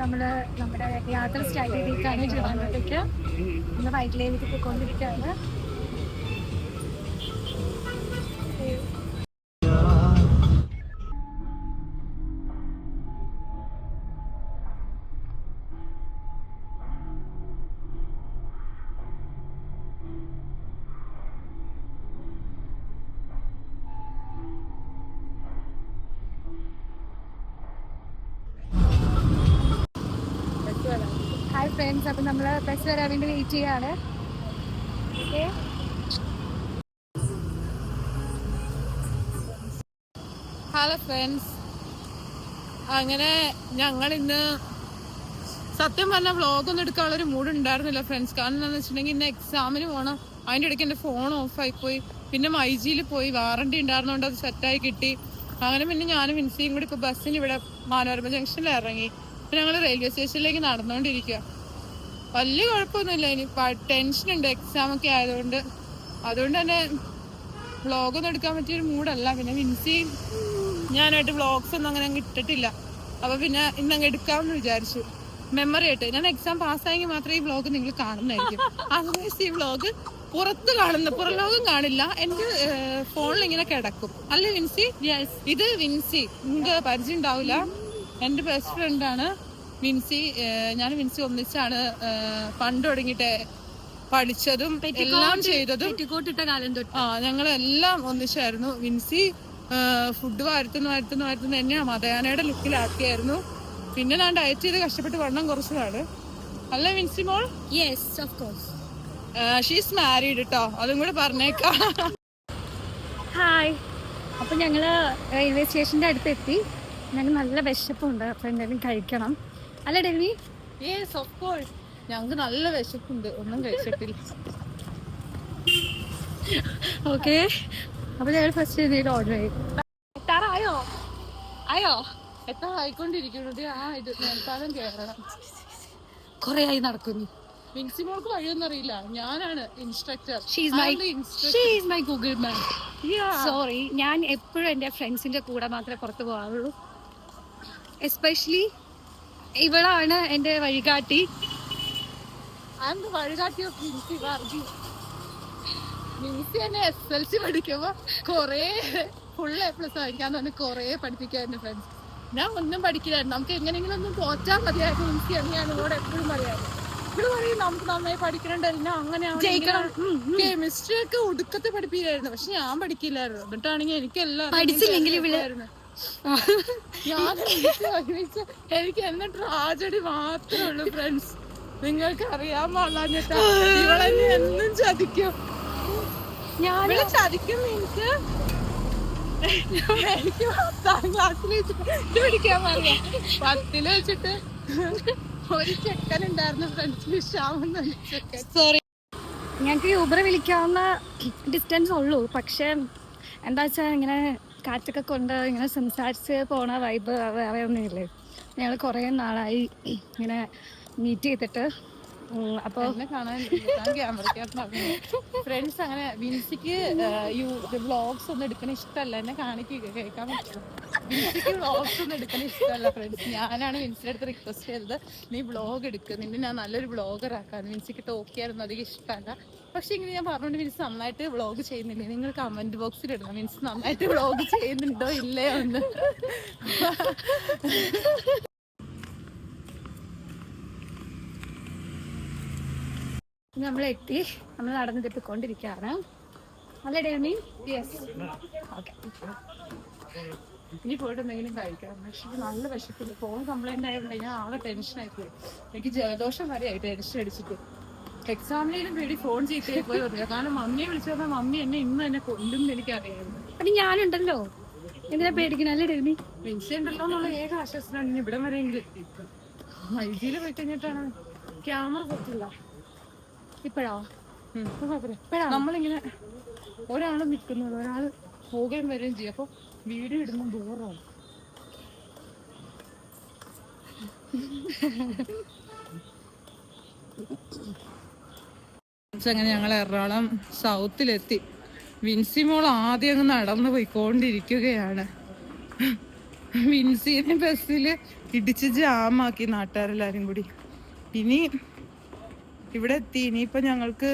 നമ്മള് നമ്മുടെ യാത്ര സ്റ്റാർട്ട് ചെയ്തിരിക്കുകയാണ് ട്രിവാൻഡ്രത്തേക്ക്. നമ്മൾ വൈറ്റിലേക്ക് പോയിക്കൊണ്ടിരിക്കുകയാണ്. ഹായ് ഫ്രണ്ട്സ്, അപ്പം നമ്മൾ ബസ് വരാൻ വേണ്ടി വെയിറ്റ് ചെയ്യാണ്. Okay, hello friends. അങ്ങനെ ഞങ്ങൾ ഇന്ന് സത്യം പറഞ്ഞാൽ വ്ളോഗൊന്നും എടുക്കാനുള്ളൊരു മൂഡ് ഉണ്ടായിരുന്നില്ല ഫ്രണ്ട്സ്. കാരണം എന്താണെന്ന് വെച്ചിട്ടുണ്ടെങ്കിൽ ഇന്ന് എക്സാമിന് പോകണം. അതിൻ്റെ ഇടയ്ക്ക് എൻ്റെ ഫോൺ ഓഫായിപ്പോയി. പിന്നെ മൈജിയിൽ പോയി വാറണ്ടി ഉണ്ടായിരുന്നതുകൊണ്ട് അത് സെറ്റായി കിട്ടി. അങ്ങനെ പിന്നെ ഞാനും വിൻസിയും കൂടി ഇപ്പോൾ ബസ്സിന് ഇവിടെ മനോരമ ജംഗ്ഷനിൽ ഇറങ്ങി. ഇപ്പം ഞങ്ങൾ റെയിൽവേ സ്റ്റേഷനിലേക്ക് നടന്നുകൊണ്ടിരിക്കുക. വലിയ കുഴപ്പമൊന്നുമില്ല. ഇനി ടെൻഷനുണ്ട് എക്സാമൊക്കെ ആയതുകൊണ്ട്. അതുകൊണ്ട് തന്നെ വ്ളോഗൊന്നും എടുക്കാൻ പറ്റിയൊരു മൂഡല്ല. പിന്നെ വിൻസിയും ഞാനായിട്ട് വ്ളോഗ്സ് ഒന്നും അങ്ങനെ അങ്ങ് ഇട്ടിട്ടില്ല. അപ്പോൾ പിന്നെ ഇന്നങ്ങ് എടുക്കാമെന്ന് വിചാരിച്ചു, മെമ്മറി ആയിട്ട്. ഞാൻ എക്സാം പാസ്സായെങ്കിൽ മാത്രമേ ഈ വ്ളോഗ് നിങ്ങൾ കാണുന്നതായിരിക്കും. അതർവൈസ് ഈ വ്ളോഗ് പുറം ലോകം കാണില്ല. എൻ്റെ ഫോണിൽ ഇങ്ങനെ കിടക്കും. അല്ലേ വിൻസി? ഇത് വിൻസി, നിങ്ങൾക്ക് പരിചയം ഉണ്ടാവില്ല. എൻ്റെ ബെസ്റ്റ് ഫ്രണ്ടാണ് വിൻസി. ഞാൻ വിൻസി ഒന്നിച്ചാണ് പണ്ട് തുടങ്ങിയിട്ട് പഠിച്ചതും എല്ലാം ചെയ്തതും. ഞങ്ങളെല്ലാം ഒന്നിച്ചായിരുന്നു. വിൻസി ഫുഡ് വരുത്തുന്നു എന്നെ മതയാനയുടെ ലുക്കിലാക്കിയായിരുന്നു. പിന്നെ ഞാൻ ഡയറ്റ് ചെയ്ത് കഷ്ടപ്പെട്ട് വണ്ണം കുറച്ചതാണ്. അല്ലേ വിൻസി മോൾ? Yes, of course. She's married കേട്ടോ, അതും കൂടെ പറഞ്ഞേക്കാം. ഹായ്, അപ്പം ഞങ്ങൾ റെയിൽവേ സ്റ്റേഷൻ്റെ അടുത്തെത്തി. ഞങ്ങൾക്ക് നല്ല വിശപ്പുണ്ട്. അപ്പം എന്തെങ്കിലും കഴിക്കണം, അല്ലേ ഡെൽവി? Yes, of course. ഞങ്ങൾക്ക് നല്ല വിശപ്പുണ്ട്, ഒന്നും കഴിച്ചിട്ടില്ല. ഓക്കെ, അപ്പോൾ ഞങ്ങൾ ഫസ്റ്റ് എന്തെങ്കിലും ഓർഡർ ചെയ്യും. ആയോ എത്ര ആയിക്കൊണ്ടിരിക്കുന്നത്. ഇത് മേൽപ്പാലം കയറണം. കുറേ ആയി നടക്കുന്നു. വിൻസി മോൾക്ക് വഴിയൊന്നും അറിയില്ല. ഞാനാണ് instructor. My Google man. Sorry, ഞാൻ എപ്പോഴും എൻ്റെ ഫ്രണ്ട്സിൻ്റെ കൂടെ മാത്രമേ പുറത്ത് പോകാറുള്ളൂ. എസ്പെഷ്യലി ഇവളാണ് എൻ്റെ വഴികാട്ടി. വിൻസി എന്നെ SLC പഠിക്കുമ്പോ കൊറേ ഫുൾ A+ വാങ്ങിക്കാന്ന് പറഞ്ഞ് കൊറേ പഠിപ്പിക്കായിരുന്നു ഫ്രണ്ട്സ്. ഞാൻ ഒന്നും പഠിക്കില്ലായിരുന്നു. നമുക്ക് എങ്ങനെയെങ്കിലും ഒന്നും തോറ്റാൽ മതിയായിരുന്നു. വിൻസി ഞാൻ ഇവിടെ എപ്പോഴും പറയാറ്. ഇവിടെ പറയും നമുക്ക് നന്നായി പഠിക്കണുണ്ടായിരുന്നു, അങ്ങനെയാണ്. കെമിസ്ട്രി ഒക്കെ ഒടുക്കത്തെ പഠിപ്പിക്കായിരുന്നു. പക്ഷെ ഞാൻ പഠിക്കില്ലായിരുന്നു. എന്നിട്ടാണെങ്കിൽ എനിക്കെല്ലാം പഠിച്ചില്ലെങ്കിലും എനിക്ക് എന്നെ ട്രാജഡി മാത്രമേ ഉള്ളൂ ഫ്രണ്ട്സ്. നിങ്ങൾക്ക് അറിയാൻ പാടില്ലാഞ്ഞിട്ടാ. ഇവളെന്നെ എന്നും ചതിക്കും. ഞാനിവിടെ ചതിക്കും. എനിക്ക് 10ാം ക്ലാസ്സിൽ വെച്ചിട്ട് പഠിക്കാൻ പറയാം. 10ൽ വെച്ചിട്ട് ഒരു ചെക്കൻ ഉണ്ടായിരുന്നു ഫ്രണ്ട്സിൽ, ശ്യാമെന്ന്. സോറി, ഞങ്ങൾക്ക് യൂബർ വിളിക്കാവുന്ന ഡിസ്റ്റൻസ് ഉള്ളൂ. പക്ഷെ എന്താ വെച്ചാൽ ഇങ്ങനെ കാറ്റൊക്കെ കൊണ്ട് ഇങ്ങനെ സംസാരിച്ച് പോണ വൈബ് വേറെ ഒന്നുമില്ലേ. ഞങ്ങൾ കുറേ നാളായി ഇങ്ങനെ മീറ്റ് ചെയ്തിട്ട്. അപ്പോൾ ഫ്രണ്ട്സ് അങ്ങനെ വിൻസിക്ക് വ്ളോഗ്സ് ഒന്നും എടുക്കണ ഇഷ്ടമല്ല. എന്നെ കാണിക്കുക കേൾക്കാൻ പറ്റില്ല. വിൻസിക്ക് വ്ളോഗ്സ് ഒന്നും എടുക്കണ ഇഷ്ടമല്ല ഫ്രണ്ട്സ്. ഞാനാണ് വിൻസിയുടെ അടുത്ത് റിക്വസ്റ്റ് ചെയ്തത്, നീ വ്ളോഗ് എടുക്കുക, നിന്നെ ഞാൻ നല്ലൊരു വ്ളോഗർ ആക്കാന്ന്. വിൻസിക്ക് ടോക്ക് ചെയ്യാനൊന്നും അധികം ഇഷ്ടമല്ല. പക്ഷെ ഇങ്ങനെ ഞാൻ പറഞ്ഞുകൊണ്ട് വിൻസ് നന്നായിട്ട് വ്ളോഗ് ചെയ്യുന്നില്ലേ, നിങ്ങൾ കമന്റ് ബോക്സിൽ ഇടണം വിൻസ് നന്നായിട്ട് വ്ളോഗ് ചെയ്യുന്നുണ്ടോ ഇല്ലയോ എന്ന്. നമ്മളെത്തി, നമ്മൾ നടന്നിട്ട് പോയിക്കൊണ്ടിരിക്കുകയാണ്. അല്ലേ ഡേമി? യെസ്. ഓക്കെ, ഇനി പോയിട്ട് എന്തെങ്കിലും കഴിക്കണം. പക്ഷെ നല്ല വിശപ്പില്ല. ഫോൺ കംപ്ലൈന്റ് ആയതുകൊണ്ട് ഞാൻ ആകെ ടെൻഷനായിപ്പോയി. എനിക്ക് ജലദോഷം വരെയായി ടെൻഷൻ അടിച്ചിട്ട്. എക്സാമിനും വേണ്ടി ഫോൺ ചീത്തയായി പോയി പറയാം. കാരണം മമ്മിയെ വിളിച്ചു പറഞ്ഞാൽ മമ്മി എന്നെ ഇന്ന് തന്നെ കൊല്ലുമെന്ന് എനിക്കറിയായിരുന്നു. അപ്പം ഞാനുണ്ടല്ലോ, എന്തിനാ പേടിക്കണം, അല്ലേ ഡേമി? വിൻസി ഉണ്ടല്ലോ എന്നുള്ള ഏക ആശ്വാസമാണ്. ഇനി ഇവിടം വരെ എങ്കിലും എത്തി. മൈജിയിൽ പോയി കഴിഞ്ഞിട്ടാണ് ക്യാമറ പറ്റില്ല. ഇപ്പോഴോ? നമ്മളിങ്ങനെ ഒരാൾ നിൽക്കുന്നത്, ഒരാൾ പോകുകയും വരികയും ചെയ്യും. അപ്പോൾ വീഡിയോ ഇടുന്ന ബോറാണ്. അങ്ങനെ ഞങ്ങൾ എറണാകുളം സൗത്തിലെത്തി. വിൻസി മോൾ ആദ്യം അങ്ങ് നടന്നു പോയിക്കൊണ്ടിരിക്കുകയാണ്. വിൻസീനെ ബസ്സിൽ ഇടിച്ച് ജാമാക്കി നാട്ടുകാരെല്ലാരും കൂടി. ഇനി ഇവിടെ എത്തി. ഇനിയിപ്പോൾ ഞങ്ങൾക്ക്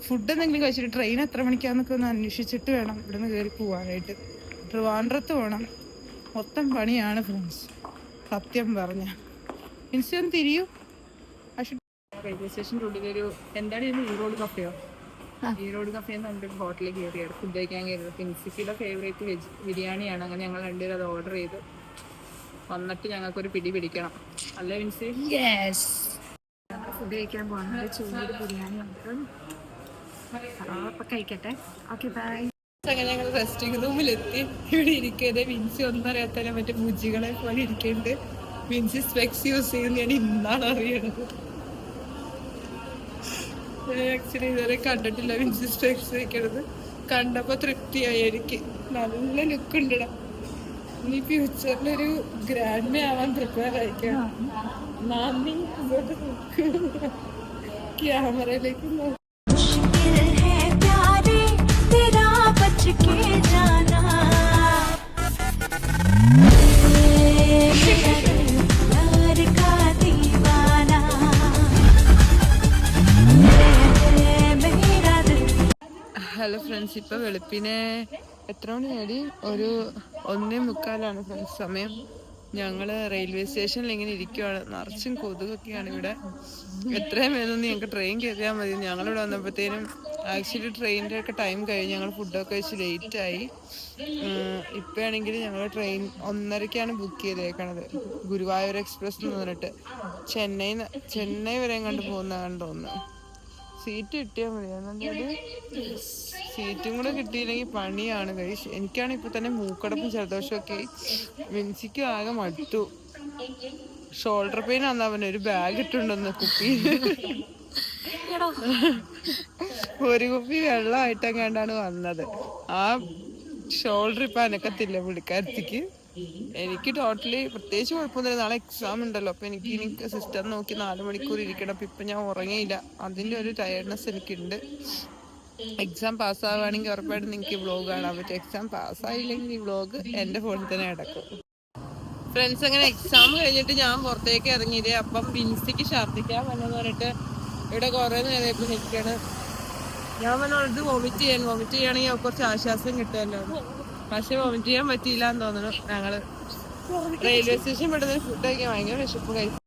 ഫുഡ് എന്തെങ്കിലും കഴിച്ചിട്ട് ട്രെയിൻ എത്ര മണിക്കാന്നൊക്കെ ഒന്ന് അന്വേഷിച്ചിട്ട് വേണം ഇവിടെ നിന്ന് കയറി പോവാനായിട്ട്. ട്രിവാൻഡ്രത്ത് പോകണം. മൊത്തം പണിയാണ് ഫ്രണ്ട്സ്, സത്യം പറഞ്ഞ. വിൻസി ഒന്ന് തിരിയൂ. റെയിൽവേ സ്റ്റേഷൻ്റെ ഉള്ളിലൊരു എന്താണ് ഇത്, ഈറോഡ് കഫയോ? ഈറോഡ് കഫേ എന്ന് പറഞ്ഞിട്ട് ഹോട്ടലിൽ കയറിയാണ് ഫുഡ് കഴിക്കാൻ കയറിയത്. പ്രിൻസിപ്പിയുടെ ഫേവറേറ്റ് വെജ് ബിരിയാണിയാണ്. അങ്ങനെ ഞങ്ങൾ രണ്ടുപേരും അത് ഓർഡർ ചെയ്ത് വന്നിട്ട് ഞങ്ങൾക്കൊരു പിടി പിടിക്കണം അല്ലേ വിൻസി? ഫുഡ് കഴിക്കാൻ പോകുന്നത് ചൂട് ബിരിയാണി ഉണ്ട്. അപ്പൊ കഴിക്കട്ടെ. Okay bye. അങ്ങനെ ഞങ്ങൾ റെസ്റ്റിംഗ് റൂമിലെത്തി. ഇവിടെ ഇരിക്കുന്നത് വിൻസി ഒന്നറിയാത്തന്നെ മറ്റേ മുജികളെ പോലെ ഇരിക്കുന്നുണ്ട്. വിൻസി സ്പെക്സ് യൂസ് ചെയ്യുന്ന ഞാൻ ഇന്നാണ് അറിയണത്. ആക്ച്വലി ഇതുവരെ കണ്ടിട്ടില്ല വിൻസി സ്പെക്സ് വയ്ക്കണത്. കണ്ടപ്പോ തൃപ്തിയായി. എനിക്ക് നല്ല ലുക്ക് ഉണ്ടിടാ. ഇനി ഫ്യൂച്ചറിലൊരു ഗ്രാൻഡ് ആവാൻ പ്രിപ്പയർ ആയിക്കാം. നന്ദി. ക്യാമറയിലേക്ക് ഹലോ ഫ്രണ്ട്സ്, ഇപ്പൊ വെളുപ്പിനെ എത്ര മണി നേടി? ഒരു 1:45 ഫ്രണ്ട്സ് സമയം. ഞങ്ങള് റെയിൽവേ സ്റ്റേഷനിൽ ഇങ്ങനെ ഇരിക്കുവാണ്. നിറച്ചും കൊതുകൊക്കെയാണ് ഇവിടെ. എത്രയും വേണമെന്ന് ഞങ്ങൾക്ക് ട്രെയിൻ കയറിയാൽ മതി. ഞങ്ങളിവിടെ വന്നപ്പോഴത്തേനും ആക്ച്വലി ട്രെയിനിൻ്റെ ഒക്കെ ടൈം കഴിഞ്ഞ് ഞങ്ങൾ ഫുഡൊക്കെ കഴിച്ച് ലേറ്റായി. ഇപ്പോഴാണെങ്കിൽ ഞങ്ങൾ ട്രെയിൻ 1:30-ക്കാണ് ബുക്ക് ചെയ്തേക്കണത്. ഗുരുവായൂർ എക്സ്പ്രസ് എന്ന് പറഞ്ഞിട്ട് ചെന്നൈ വരെ കണ്ട് പോകുന്നതാണെന്ന് തോന്നുന്നു. സീറ്റ് കിട്ടിയാൽ മതി. എന്നുണ്ടെങ്കിൽ സീറ്റും കൂടെ കിട്ടിയില്ലെങ്കിൽ പണിയാണ് കഴിച്ച്. എനിക്കാണ് ഇപ്പൊ തന്നെ മൂക്കടപ്പും ജലദോഷമൊക്കെ. വിൻസിക്കും ആകെ മടുത്തു. ഷോൾഡർ പെയിൻ ആണെന്ന് അവന് ഒരു ബാഗ് ഇട്ടുണ്ടെന്ന് കുപ്പി. ഒരു കുപ്പി വെള്ളമായിട്ടെങ്ങാണ്ടാണ് വന്നത്. ആ ഷോൾഡർ ഇപ്പൊ അനക്കത്തില്ല പുള്ളിക്കാരത്തിക്ക്. എനിക്ക് ടോട്ടലി പ്രത്യേകിച്ച് കുഴപ്പമൊന്നുമില്ല. നാളെ എക്സാം ഉണ്ടല്ലോ. അപ്പൊ എനിക്ക് സിസ്റ്റം നോക്കി 4 മണിക്കൂർ ഇരിക്കണം. അപ്പൊ ഇപ്പൊ ഞാൻ ഉറങ്ങിയില്ല. അതിന്റെ ഒരു ടയർഡ്നെസ് എനിക്കുണ്ട്. എക്സാം പാസ്സാവുകയാണെങ്കിൽ ഉറപ്പായിട്ടും നിങ്ങൾക്ക് ഈ വ്ളോഗ് കാണാൻ പറ്റും. എക്സാം പാസ്സായില്ലെങ്കിൽ ഈ വ്ളോഗ് എൻ്റെ ഫോണിൽ തന്നെ കിടക്കും. ഫ്രണ്ട്സ്, അങ്ങനെ എക്സാം കഴിഞ്ഞിട്ട് ഞാൻ പുറത്തേക്ക് ഇറങ്ങിയത്. അപ്പം വിൻസിക്ക് ഛർദ്ദിക്കാൻ വന്നെന്ന് പറഞ്ഞിട്ട് ഇവിടെ കുറേ നേരം നിൽക്കുകയാണ്. ഞാൻ പറഞ്ഞത് വോമിറ്റ് ചെയ്യുകയാണെങ്കിൽ കുറച്ച് ആശ്വാസം കിട്ടുമല്ലോ. പക്ഷെ വോമിറ്റ് ചെയ്യാൻ പറ്റിയില്ല എന്ന് തോന്നുന്നു. ഞങ്ങള് റെയിൽവേ സ്റ്റേഷൻ പെട്ടെന്ന് ഫുഡ് കഴിക്കാൻ ഭയങ്കര വിശപ്പ്. കഴിച്ചു